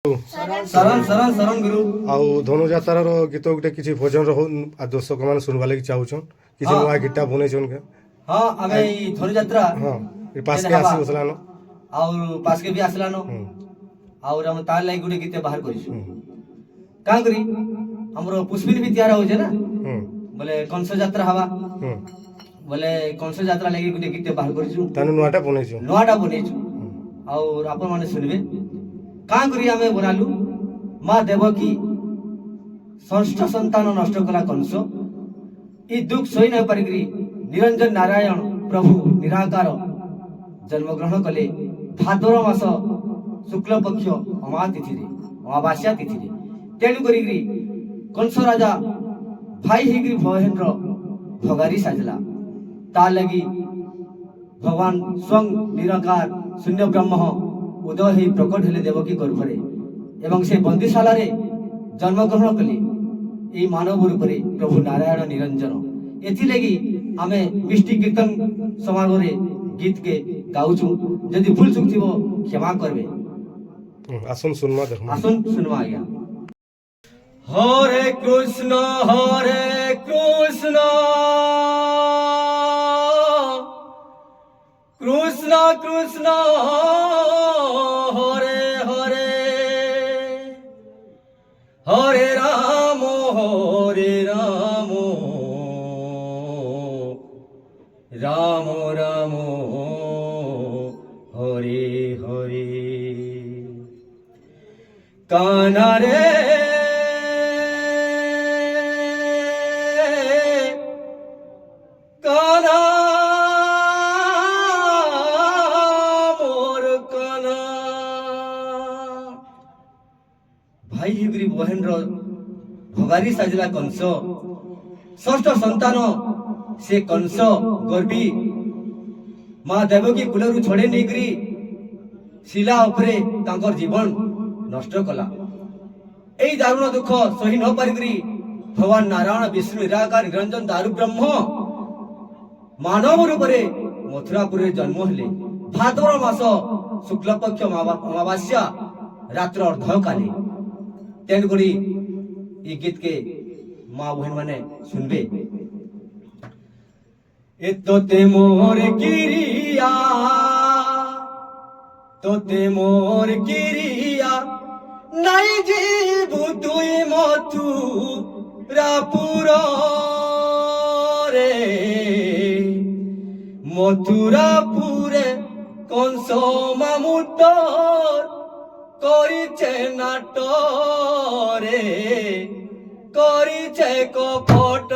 ଶରଣ ଶରଣ ଶରଣ ଗୁରୁ। ଆଉ ଧନୁଯାତ୍ରାର ଗୀତ ଗୋଟେ କିଛି ଭଜନର ହଉ ଦର୍ଶକ ମାନେ ଶୁଣବା ଲାଗି ଚାହୁଁଛନ୍ କିଛି ନୂଆ ଗୀତଟା ବନେଇଛନ୍ କେ? ହଁ ଆମେ ଏଇ ଧନୁଯାତ୍ରା ହଁ ପାସ୍କେ ଆସି ବସଲାନ ଆଉ ପାସ୍କେ ବି ଆସିଲାନ ଆଉ ଆମେ ତାର ଲାଗି ଗୋଟେ ଗୀତ ବାହାର କରିଛୁ। କାଁ କରି ଆମର ପୁଷ୍ପିନ ବି ତିଆର ହଉଛେ ନା ବୋଲେ କଂସ ଯାତ୍ରା ହବା ବୋଲେ କଂସ ଯାତ୍ରା ଲାଗି ଗୋଟେ ଗୀତ ବାହାର କରିଛୁ। ତାହେଲେ ନୂଆଟା ବନେଇଛୁ? ନୂଆଟା ବନେଇଛୁ ଆଉ ଆପଣ ମାନେ ଶୁଣିବେ। କାଁ କରି ଆମେ ବନାଲୁ ମା ଦେବକୀ ଷଷ୍ଠ ସନ୍ତାନ ନଷ୍ଟ କଲା କଂସ ଇ ଦୁଃଖ ସହି ନ ପାରିକିରି ନିରଞ୍ଜନ ନାରାୟଣ ପ୍ରଭୁ ନିରାକାର ଜନ୍ମଗ୍ରହଣ କଲେ ଭାଦ୍ର ମାସ ଶୁକ୍ଳ ପକ୍ଷ ଅମାବାସ୍ୟା ତିଥିରେ। ତେଣୁ କରିକିରି କଂସ ରାଜା ଭାଇ ହେଇକିରି ଭୟେନ୍ଦ୍ର ଭଗାରୀ ସାଜିଲା। ତା ଲାଗି ଭଗବାନ ସ୍ୱଂ ନିରାକାର ଶୂନ୍ୟ ବ୍ରହ୍ମ ଉଦୟ ହେଇ ପ୍ରକଟ ହେଲେ ଦେବକୀ ଗର୍ଭରେ ଏବଂ ସେ ବନ୍ଦିଶାଳାରେ ଜନ୍ମଗ୍ରହଣ କଲେ ଏଇ ମାନବ ରୂପରେ ପ୍ରଭୁ ନାରାୟଣ ନିରଞ୍ଜନ। ଏଥିଲାଗି ଆମେ ମିଷ୍ଟି କୀର୍ତ୍ତନ ସମାରୋହରେ ଗୀତକେ ଗାଉଛୁ। ଯଦି ଭୁଲ ଚୁକ୍ ଥିବ କ୍ଷମା କରିବେ। ଆସୁନ ଶୁଣମା ଦେଖ ଆସୁନ ଶୁଣମା ଆଜ୍ଞା। ହରେ କୃଷ୍ଣ କୃଷ୍ଣ କୃଷ୍ଣ হরে হরে হরে রাম রাম রাম হরে হরে। কানারে কানা ଭାଇ ହେଇକିରି ମହେନ୍ଦ୍ର ଭଗାରୀ ସାଜିଲା କଂସ ଷଷ୍ଠ ସନ୍ତାନ ସେ କଂସ ଗର୍ବି ମା ଦେବକୀ କୁଲରୁ ଛଡେଇ ନେଇକିରି ଶିଲା ଉପରେ ତାଙ୍କର ଜୀବନ ନଷ୍ଟ କଲା। ଏଇ ଦାରୁଣ ଦୁଃଖ ସହି ନ ପାରିକିରି ଭଗବାନ ନାରାୟଣ ବିଷ୍ଣୁ ନିରାକାର ନିରଞ୍ଜନ ଦାରୁ ବ୍ରହ୍ମ ମାନବ ରୂପରେ ମଥୁରାପୁରରେ ଜନ୍ମ ହେଲେ ଭାଦ୍ର ମାସ ଶୁକ୍ଲପକ୍ଷ ଅମାବାସ୍ୟା ରାତ୍ର ଅର୍ଦ୍ଧକାଲେ। ତେଣୁକରି এই গীতকে মা বহন মানে শুনবে। তোতে মোর কিরিয়া তোতে মোর কিরিয়া নাই জীবু তুই মথুরাপুর রে মথুরাপুরে কংস মামুতর করিছে নাটরে করিছে কপট।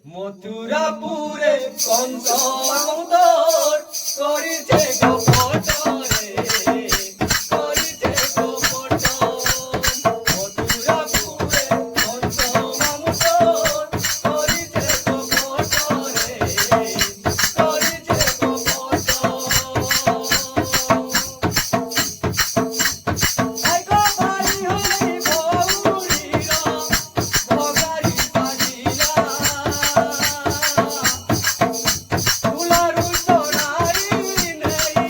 মথুরাপুরে কংস মামুদর করিছে কপট রে করিছে কপট। মথুরাপুরে কংস মামুদর করিছে কপট রে করিছে কপট। আইগো ভাই হই ভৌরীর ভগারি সাজিলা তুলারু চড়াই নেই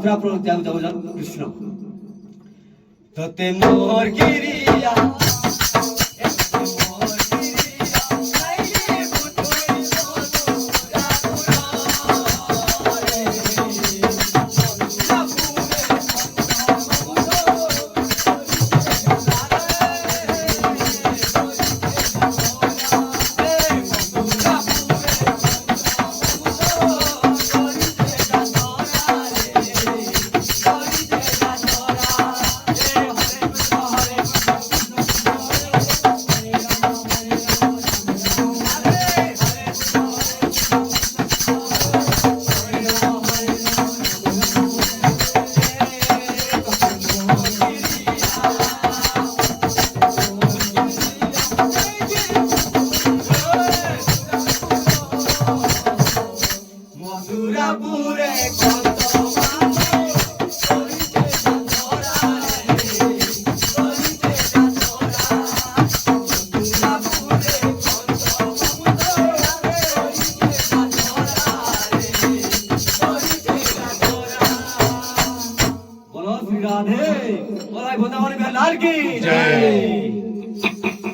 ମଥୁରା ଯାଉ ଯାଉଛନ୍ କୃଷ୍ଣ ତତେ ମୋର ଗିରିଆ মথুরাপুরে কত बोलो श्री राधे बोला वृंदावन में लाल की जय।